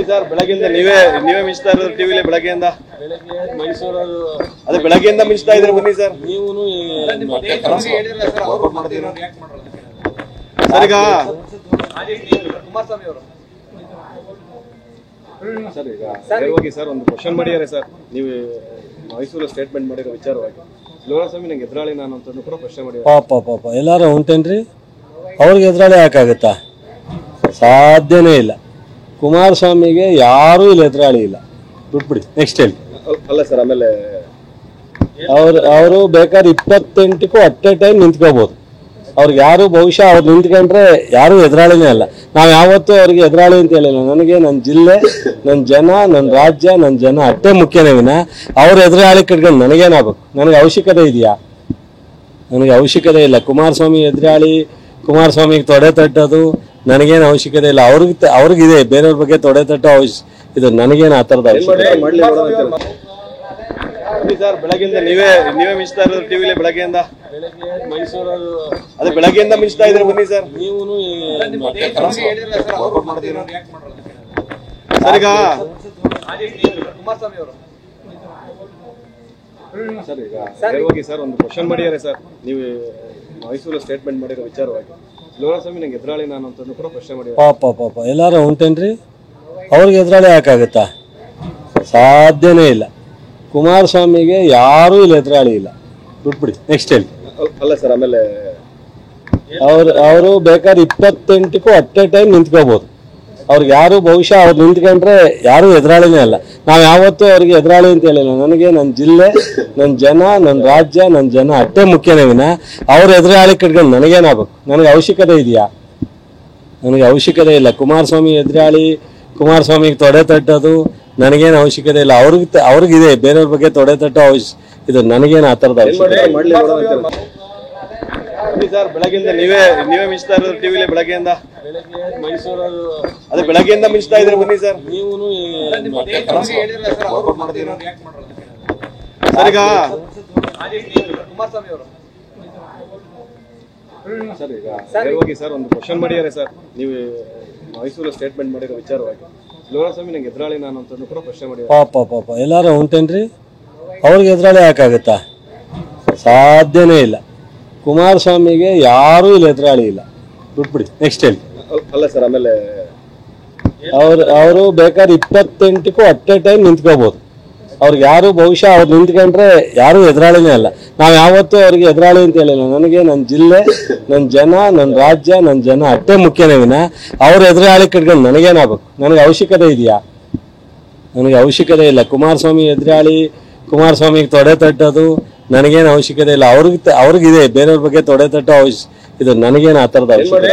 Sir ಬೆಳಗ್ಗೆಯಿಂದ ನೀವೇ ಮಿಂಚ್ತಾ ಇರೋದು ಟಿವಿಲಿ ಬೆಳಗ್ಗೆಯಿಂದ ಮೈಸೂರು ಅದೇ ಬೆಳಗ್ಗೆಯಿಂದ ಮಿಂಚ್ತಾ ಇದ್ರೆ ಬನ್ನಿ ಸರ್. ನೀವು ಸರ್ ಈಗ ಸರ್ ಈಗ ನೇರವಾಗಿ ಸರ್ ಒಂದು ಕ್ವಶನ್ ಮಾಡಿದ್ದಾರೆ ಸರ್. ನೀವು ಮೈಸೂರು ಸ್ಟೇಟ್ಮೆಂಟ್ ಮಾಡಿರೋ ವಿಚಾರವಾಗಿ ಲೋಕಸ್ವಾಮಿ ನಂಗೆ ಎದುರಾಳಿ ನಾನು ಅಂತ ಕೂಡ ಪ್ರಶ್ನೆ ಮಾಡಿದ್ದಾರೆ. ಪಾಪ ಎಲ್ಲಾರು ಉಂಟೇನ್ರಿ, ಅವ್ರಿಗೆ ಎದುರಾಳಿ ಯಾಕಾಗುತ್ತಾ? ಸಾಧ್ಯನೇ ಇಲ್ಲ. ಕುಮಾರಸ್ವಾಮಿಗೆ ಯಾರೂ ಇಲ್ಲಿ ಎದುರಾಳಿ ಇಲ್ಲ, ಬಿಟ್ಬಿಡಿ. ನೆಕ್ಸ್ಟ್ ಹೇಳಿ. ಅಲ್ಲ ಸರ್, ಆಮೇಲೆ ಅವರು ಬೇಕಾದ್ರೆ 28ಕ್ಕೂ ಅಟ್ ಎ ಟೈಮ್ ನಿಂತ್ಕೋಬಹುದು. ಅವ್ರಿಗೆ ಯಾರು ಬಹುಶಃ ಅವ್ರು ನಿಂತ್ಕೊಂಡ್ರೆ ಯಾರು ಎದುರಾಳಿನೇ ಅಲ್ಲ. ನಾವು ಯಾವತ್ತೂ ಅವ್ರಿಗೆ ಎದುರಾಳಿ ಅಂತ ಹೇಳಿಲ್ಲ. ನನಗೆ ನನ್ನ ಜಿಲ್ಲೆ, ನನ್ನ ಜನ, ನನ್ನ ರಾಜ್ಯ, ನನ್ನ ಜನ ಅಷ್ಟೇ ಮುಖ್ಯನೇ ವಿನ ಅವ್ರ ಎದುರಾಳಿ ಕಟ್ಕೊಂಡು ನನಗೇನಾಗಬೇಕು? ನನಗೆ ಅವಶ್ಯಕತೆ ಇದೆಯಾ? ನನಗೆ ಅವಶ್ಯಕತೆ ಇಲ್ಲ. ಕುಮಾರಸ್ವಾಮಿ ಎದುರಾಳಿ, ಕುಮಾರಸ್ವಾಮಿಗೆ ತೊಡೆ ತಟ್ಟೋದು ನನಗೇನು ಅವಶ್ಯಕತೆ ಇಲ್ಲ. ಅವ್ರಿಗಿದೆ ಬೇರೆಯವ್ರ ಬಗ್ಗೆ ತೊಡೆ ತಟ್ಟೋ ಇದು ನನಗೇನು ಆ ಥರದ ಅವಶ್ಯಕತೆ. ಸರ್ ಬೆಳಗ್ಗೆಯಿಂದ ನೀವೇ ಮಿಂಚ್ತಾ ಇರೋದು ಟಿವಿಲಿ ಬೆಳಗ್ಗೆಯಿಂದ ಮೈಸೂರು ಅದೇ ಬೆಳಗ್ಗೆಯಿಂದ ಮಿಂಚ್ತಾ ಇದ್ರೆ ಬನ್ನಿ ಸರ್. ನೀವು ಸರ್ ಈಗ ಸರ್ ಈಗ ನೇರವಾಗಿ ಸರ್ ಒಂದು ಕ್ವಶನ್ ಮಾಡಿದ್ದಾರೆ ಸರ್. ನೀವು ಮೈಸೂರು ಸ್ಟೇಟ್ಮೆಂಟ್ ಮಾಡಿರೋ ವಿಚಾರವಾಗಿ ಲೋಕಸ್ವಾಮಿ ನಂಗೆ ಎದುರಾಳಿ ನಾನು ಅಂತ ಕೂಡ ಪ್ರಶ್ನೆ ಮಾಡಿದ್ದಾರೆ. ಪಾಪ ಎಲ್ಲಾರು ಉಂಟೇನ್ರಿ, ಅವ್ರಿಗೆ ಎದುರಾಳಿ ಯಾಕಾಗುತ್ತಾ? ಸಾಧ್ಯನೇ ಇಲ್ಲ. ಕುಮಾರಸ್ವಾಮಿಗೆ ಯಾರೂ ಇಲ್ಲಿ ಎದುರಾಳಿ ಇಲ್ಲ, ಬಿಟ್ಬಿಡಿ. ನೆಕ್ಸ್ಟ್ ಹೇಳಿ. ಅಲ್ಲ ಸರ್, ಆಮೇಲೆ ಅವರು ಬೇಕಾದ್ರೆ 28ಕ್ಕೂ ಅಟ್ ಎ ಟೈಮ್ ನಿಂತ್ಕೋಬಹುದು. ಅವ್ರಿಗೆ ಯಾರು ಬಹುಶಃ ಅವ್ರು ನಿಂತ್ಕೊಂಡ್ರೆ ಯಾರು ಎದುರಾಳಿನೇ ಅಲ್ಲ. ನಾವು ಯಾವತ್ತೂ ಅವ್ರಿಗೆ ಎದುರಾಳಿ ಅಂತ ಹೇಳಿಲ್ಲ. ನನಗೆ ನನ್ನ ಜಿಲ್ಲೆ, ನನ್ನ ಜನ, ನನ್ನ ರಾಜ್ಯ, ನನ್ನ ಜನ ಅಷ್ಟೇ ಮುಖ್ಯನೇ ವಿನ ಅವ್ರ ಎದುರಾಳಿ ಕಟ್ಕೊಂಡು ನನಗೇನಾಗಬೇಕು? ನನಗೆ ಅವಶ್ಯಕತೆ ಇದೆಯಾ? ನನಗೆ ಅವಶ್ಯಕತೆ ಇಲ್ಲ. ಕುಮಾರಸ್ವಾಮಿ ಎದುರಾಳಿ, ಕುಮಾರಸ್ವಾಮಿಗೆ ತೊಡೆ ತಟ್ಟೋದು ನನಗೇನು ಅವಶ್ಯಕತೆ ಇಲ್ಲ. ಅವ್ರಿಗಿದೆ ಬೇರೆಯವ್ರ ಬಗ್ಗೆ ತೊಡೆ ತಟ್ಟೋ ಇದು ನನಗೇನು ಆ ಥರದ ಅವಶ್ಯಕತೆ. ಸರ್ ಬೆಳಗ್ಗೆಯಿಂದ ನೀವೇ ಮಿಂಚ್ತಾ ಇರೋದು ಟಿವಿಲಿ ಬೆಳಗ್ಗೆಯಿಂದ ಮೈಸೂರು ಅದೇ ಬೆಳಗ್ಗೆಯಿಂದ ಮಿಂಚ್ತಾ ಇದ್ರೆ ಬನ್ನಿ ಸರ್. ನೀವು ಸರ್ ಈಗ ಸರ್ ಈಗ ನೇರವಾಗಿ ಸರ್ ಒಂದು ಕ್ವಶನ್ ಮಾಡಿದ್ದಾರೆ ಸರ್. ನೀವು ಮೈಸೂರು ಸ್ಟೇಟ್ಮೆಂಟ್ ಮಾಡಿರೋ ವಿಚಾರವಾಗಿ ಲೋಕಸ್ವಾಮಿ ನಂಗೆ ಎದುರಾಳಿ ನಾನು ಅಂತ ಕೂಡ ಪ್ರಶ್ನೆ ಮಾಡಿದ್ದಾರೆ. ಪಾಪ ಎಲ್ಲಾರು ಉಂಟೇನ್ರಿ, ಅವ್ರಿಗೆ ಎದುರಾಳಿ ಯಾಕಾಗುತ್ತಾ? ಸಾಧ್ಯನೇ ಇಲ್ಲ. ಕುಮಾರಸ್ವಾಮಿಗೆ ಯಾರೂ ಇಲ್ಲಿ ಎದುರಾಳಿ ಇಲ್ಲ, ಬಿಟ್ಬಿಡಿ. ನೆಕ್ಸ್ಟ್ ಹೇಳಿ. ಅಲ್ಲ ಸರ್, ಆಮೇಲೆ ಅವರು ಬೇಕಾದ್ರೆ 28ಕ್ಕೂ ಅಟ್ ಎ ಟೈಮ್ ನಿಂತ್ಕೋಬಹುದು. ಅವ್ರಿಗೆ ಯಾರು ಬಹುಶಃ ಅವ್ರು ನಿಂತ್ಕೊಂಡ್ರೆ ಯಾರು ಎದುರಾಳಿನೇ ಅಲ್ಲ. ನಾವು ಯಾವತ್ತೂ ಅವ್ರಿಗೆ ಎದುರಾಳಿ ಅಂತ ಹೇಳಿಲ್ಲ. ನನಗೆ ನನ್ನ ಜಿಲ್ಲೆ, ನನ್ನ ಜನ, ನನ್ನ ರಾಜ್ಯ, ನನ್ನ ಜನ ಅಷ್ಟೇ ಮುಖ್ಯನೇ ವಿನ ಅವ್ರ ಎದುರಾಳಿ ಕಟ್ಕೊಂಡು ನನಗೇನಾಗಬೇಕು? ನನಗೆ ಅವಶ್ಯಕತೆ ಇದೆಯಾ? ನನಗೆ ಅವಶ್ಯಕತೆ ಇಲ್ಲ. ಕುಮಾರಸ್ವಾಮಿ ಎದುರಾಳಿ, ಕುಮಾರಸ್ವಾಮಿಗೆ ತೊಡೆ ತಟ್ಟೋದು ನನಗೇನು ಅವಶ್ಯಕತೆ ಇಲ್ಲ. ಅವ್ರಿಗಿದೆ ಬೇರೆಯವ್ರ ಬಗ್ಗೆ ತೊಡೆ ತಟ್ಟೋ ಇದು ನನಗೇನು ಆ ಥರದ ಅವಶ್ಯಕತೆ.